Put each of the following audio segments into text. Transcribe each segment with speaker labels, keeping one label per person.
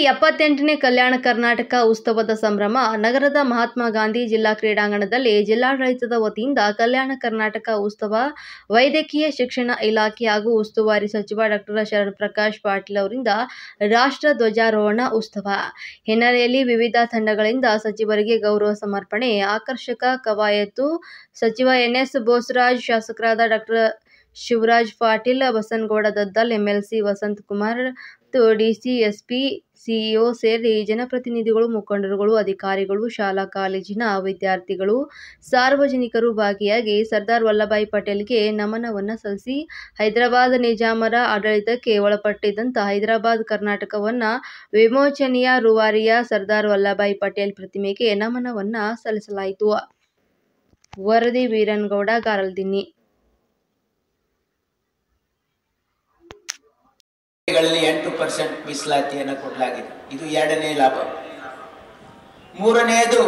Speaker 1: 78ನೇ ಕಲ್ಯಾಣ ಕರ್ನಾಟಕ ಉತ್ಸವದ ಸಂಭ್ರಮ ನಗರದ ಮಹಾತ್ಮ ಗಾಂಧಿ ಜಿಲ್ಲಾ ಕ್ರೀಡಾಂಗಣದಲ್ಲಿ ಜಿಲ್ಲಾಡಳಿತದ ವತಿಯಿಂದ ಕಲ್ಯಾಣ ಕರ್ನಾಟಕ ಉತ್ಸವ ವೈದ್ಯಕೀಯ ಶಿಕ್ಷಣ ಇಲಾಖೆ ಹಾಗೂ ಉಸ್ತುವಾರಿ ಸಚಿವ ಡಾ ಶರಣ್ಪ್ರಕಾಶ್ ಪಾಟೀಲ್ ಅವರಿಂದ ರಾಷ್ಟ್ರ ಧ್ವಜಾರೋಹಣ ಉತ್ಸವ ಹಿನ್ನೆಲೆಯಲ್ಲಿ ವಿವಿಧ ತಂಡಗಳಿಂದ ಸಚಿವರಿಗೆ ಗೌರವ ಸಮರ್ಪಣೆ ಆಕರ್ಷಕ ಕವಾಯತು ಸಚಿವ ಎನ್ಎಸ್ ಬೋಸರಾಜ್ ಶಾಸಕರಾದ ಡಾ Shivaraj Patil Basanagouda Daddal MLC Vasanthakumar DC SP CEO ಸೇರಿ ಜನಪ್ರತಿನಿಧಿಗಳು ಮುಖಂಡರುಗಳು ಅಧಿಕಾರಿಗಳು ಶಾಲಾ ಕಾಲೇಜಿನ ವಿದ್ಯಾರ್ಥಿಗಳು ಸಾರ್ವಜನಿಕರು ಭಾಗಿಯಾಗಿ ಸರ್ದಾರ್ ವಲ್ಲಭಾಯಿ ಪಟೇಲ್ಗೆ ನಮನವನ್ನು ಸಲ್ಲಿಸಿ ಹೈದರಾಬಾದ್ ನಿಜಾಮರ ಆಡಳಿತಕ್ಕೆ ಒಳಪಟ್ಟಿದ್ದಂಥ ಹೈದರಾಬಾದ್ ಕರ್ನಾಟಕವನ್ನು ವಿಮೋಚನೆಯ ರೂವಾರಿಯ ಸರ್ದಾರ್ ವಲ್ಲಭಾಯಿ ಪಟೇಲ್ ಪ್ರತಿಮೆಗೆ ನಮನವನ್ನು ಸಲ್ಲಿಸಲಾಯಿತು. ವರದಿ ವೀರನಗೌಡ ಗಾರಲ್ದಿನ್ನಿ.
Speaker 2: 8% ಮೀಸಲಾತಿಯನ್ನು ಕೊಡಲಾಗಿದೆ. ಇದು ಎರಡನೇ ಲಾಭ. ಮೂರನೆಯದು,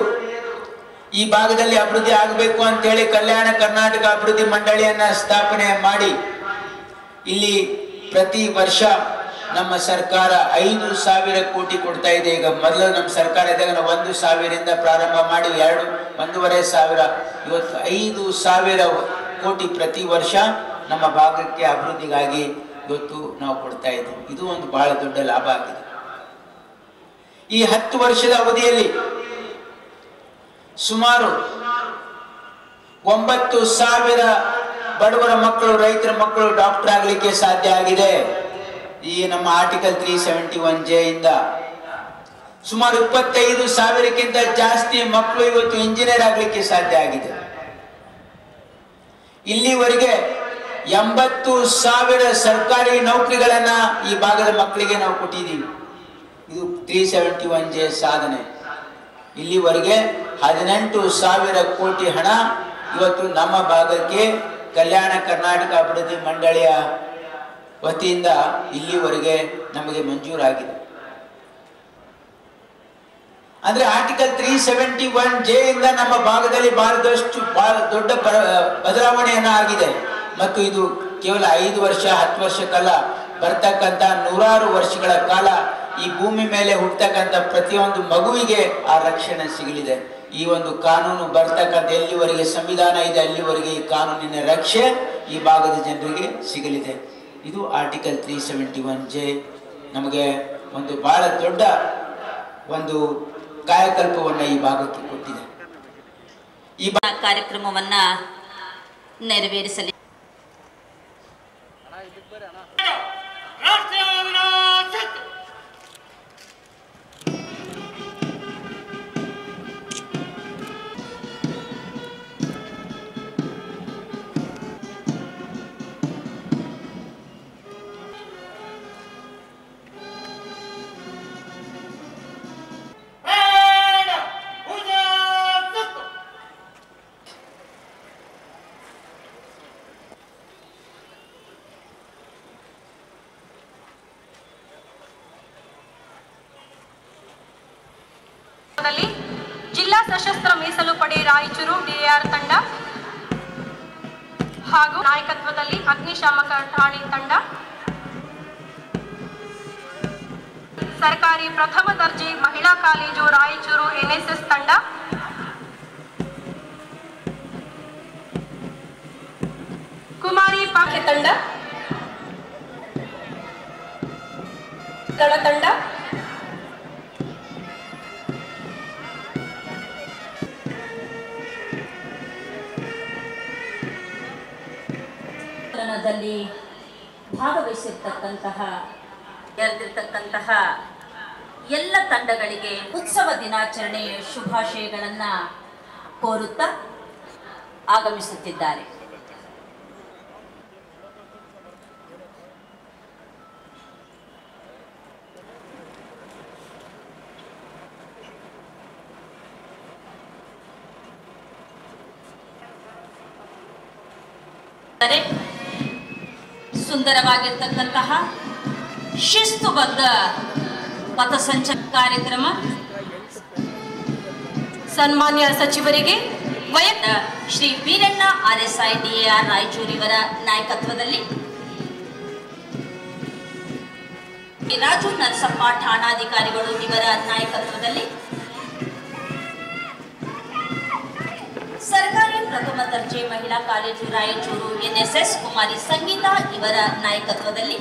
Speaker 2: ಈ ಭಾಗದಲ್ಲಿ ಅಭಿವೃದ್ಧಿ ಆಗಬೇಕು ಅಂತೇಳಿ ಕಲ್ಯಾಣ ಕರ್ನಾಟಕ ಅಭಿವೃದ್ಧಿ ಮಂಡಳಿಯನ್ನ ಸ್ಥಾಪನೆ ಮಾಡಿ ಇಲ್ಲಿ ಪ್ರತಿ ವರ್ಷ ನಮ್ಮ ಸರ್ಕಾರ 5,000 ಕೋಟಿ ಕೊಡ್ತಾ ಇದೆ. ಈಗ ಮೊದಲು ನಮ್ಮ ಸರ್ಕಾರ ಇದ್ದಾಗ 1,000 ಪ್ರಾರಂಭ ಮಾಡಿ 1,500 ಇವತ್ತು 5,000 ಕೋಟಿ ಪ್ರತಿ ವರ್ಷ ನಮ್ಮ ಭಾಗಕ್ಕೆ ಅಭಿವೃದ್ಧಿಗಾಗಿ ಇವತ್ತು ನಾವು ಕೊಡ್ತಾ ಇದ್ದೀವಿ. ಇದು ಒಂದು ಬಹಳ ದೊಡ್ಡ ಲಾಭ ಆಗಿದೆ. ಈ 10 ವರ್ಷದ ಅವಧಿಯಲ್ಲಿ ಸುಮಾರು 9,000 ಬಡವರ ಮಕ್ಕಳು, ರೈತರ ಮಕ್ಕಳು ಡಾಕ್ಟರ್ ಆಗಲಿಕ್ಕೆ ಸಾಧ್ಯ ಆಗಿದೆ. ಈ ನಮ್ಮ ಆರ್ಟಿಕಲ್ 371J ಇಂದ ಸುಮಾರು 25,000ಕ್ಕಿಂತ ಜಾಸ್ತಿ ಮಕ್ಕಳು ಇವತ್ತು ಇಂಜಿನಿಯರ್ ಆಗಲಿಕ್ಕೆ ಸಾಧ್ಯ ಆಗಿದೆ. ಇಲ್ಲಿವರೆಗೆ 80,000 ಸರ್ಕಾರಿ ನೌಕರಿಗಳನ್ನ ಈ ಭಾಗದ ಮಕ್ಕಳಿಗೆ ನಾವು ಕೊಟ್ಟಿದ್ದೀವಿ. ಇದು 371J ಸಾಧನೆ. ಇಲ್ಲಿವರೆಗೆ 18,000 ಕೋಟಿ ಹಣ ಇವತ್ತು ನಮ್ಮ ಭಾಗಕ್ಕೆ ಕಲ್ಯಾಣ ಕರ್ನಾಟಕ ಅಭಿವೃದ್ಧಿ ಮಂಡಳಿಯ ವತಿಯಿಂದ ಇಲ್ಲಿವರೆಗೆ ನಮಗೆ ಮಂಜೂರಾಗಿದೆ. ಅಂದ್ರೆ ಆರ್ಟಿಕಲ್ 371J ಇಂದ ನಮ್ಮ ಭಾಗದಲ್ಲಿ ಬಹಳ ದೊಡ್ಡ ಬದಲಾವಣೆಯನ್ನ ಆಗಿದೆ. ಮತ್ತು ಇದು ಕೇವಲ 5 ವರ್ಷ 10 ವರ್ಷಕ್ಕಲ್ಲ, ಬರ್ತಕ್ಕಂಥ 100 ವರ್ಷಗಳ ಕಾಲ ಈ ಭೂಮಿ ಮೇಲೆ ಹುಟ್ಟತಕ್ಕಂಥ ಪ್ರತಿಯೊಂದು ಮಗುವಿಗೆ ಆ ರಕ್ಷಣೆ ಸಿಗಲಿದೆ. ಈ ಒಂದು ಕಾನೂನು ಬರ್ತಕ್ಕಂಥ ಎಲ್ಲಿವರೆಗೆ ಸಂವಿಧಾನ ಇದೆ ಅಲ್ಲಿವರೆಗೆ ಈ ಕಾನೂನಿನ ರಕ್ಷೆ ಈ ಭಾಗದ ಜನರಿಗೆ ಸಿಗಲಿದೆ. ಇದು ಆರ್ಟಿಕಲ್ 371J ನಮಗೆ ಒಂದು ಬಹಳ ದೊಡ್ಡ ಒಂದು ಕಾಯಕಲ್ಪವನ್ನು ಈ ಭಾಗಕ್ಕೆ ಕೊಟ್ಟಿದೆ. ಈ
Speaker 3: ಕಾರ್ಯಕ್ರಮವನ್ನ ನೆರವೇರಿಸಲಿ.
Speaker 4: ಜಿಲ್ಲಾ ಸಶಸ್ತ್ರ ಮೀಸಲು ಪಡೆ ರಾಯಚೂರು DAR ತಂಡ ಹಾಗೂ ನಾಯಕತ್ವದಲ್ಲಿ ಅಗ್ನಿಶಾಮಕ ಠಾಣೆ ತಂಡ, ಸರ್ಕಾರಿ ಪ್ರಥಮ ದರ್ಜೆ ಮಹಿಳಾ ಕಾಲೇಜು ರಾಯಚೂರು NSS ತಂಡ, ಕುಮಾರಿ ಪಾಠ್ಯ ತಂಡ, ದಳ ತಂಡ,
Speaker 3: ದಲ್ಲಿ ಭಾಗವಹಿಸಿರ್ತಕ್ಕಂತಹ ಎಲ್ಲ ತಂಡಗಳಿಗೆ ಉತ್ಸವ ದಿನಾಚರಣೆಯ ಶುಭಾಶಯಗಳನ್ನು ಕೋರುತ್ತಾ ಆಗಮಿಸುತ್ತಿದ್ದಾರೆ. ಸುಂದರವಾಗಿರ್ತಕ್ಕಂತಹ ಶಿಸ್ತುಬದ್ಧ ಪಥಸಂಚಲನ ಕಾರ್ಯಕ್ರಮ
Speaker 4: ಸನ್ಮಾನ್ಯ ಸಚಿವರಿಗೆ
Speaker 3: ಶ್ರೀ ವೀರಣ್ಣ RSI DAR ರಾಯಚೂರಿವರ ನಾಯಕತ್ವದಲ್ಲಿ ರಾಜು ನರಸಪ್ಪ ಠಾಣಾಧಿಕಾರಿಗಳು ಇವರ ನಾಯಕತ್ವದಲ್ಲಿ ಸರ್ಕಾರಿ ಪ್ರಥಮ ದರ್ಜೆ ಮಹಿಳಾ ಕಾಲೇಜು ರಾಯಚೂರು NSS ಕುಮಾರಿ ಸಂಗೀತಾ ಇವರ ನಾಯಕತ್ವದಲ್ಲಿ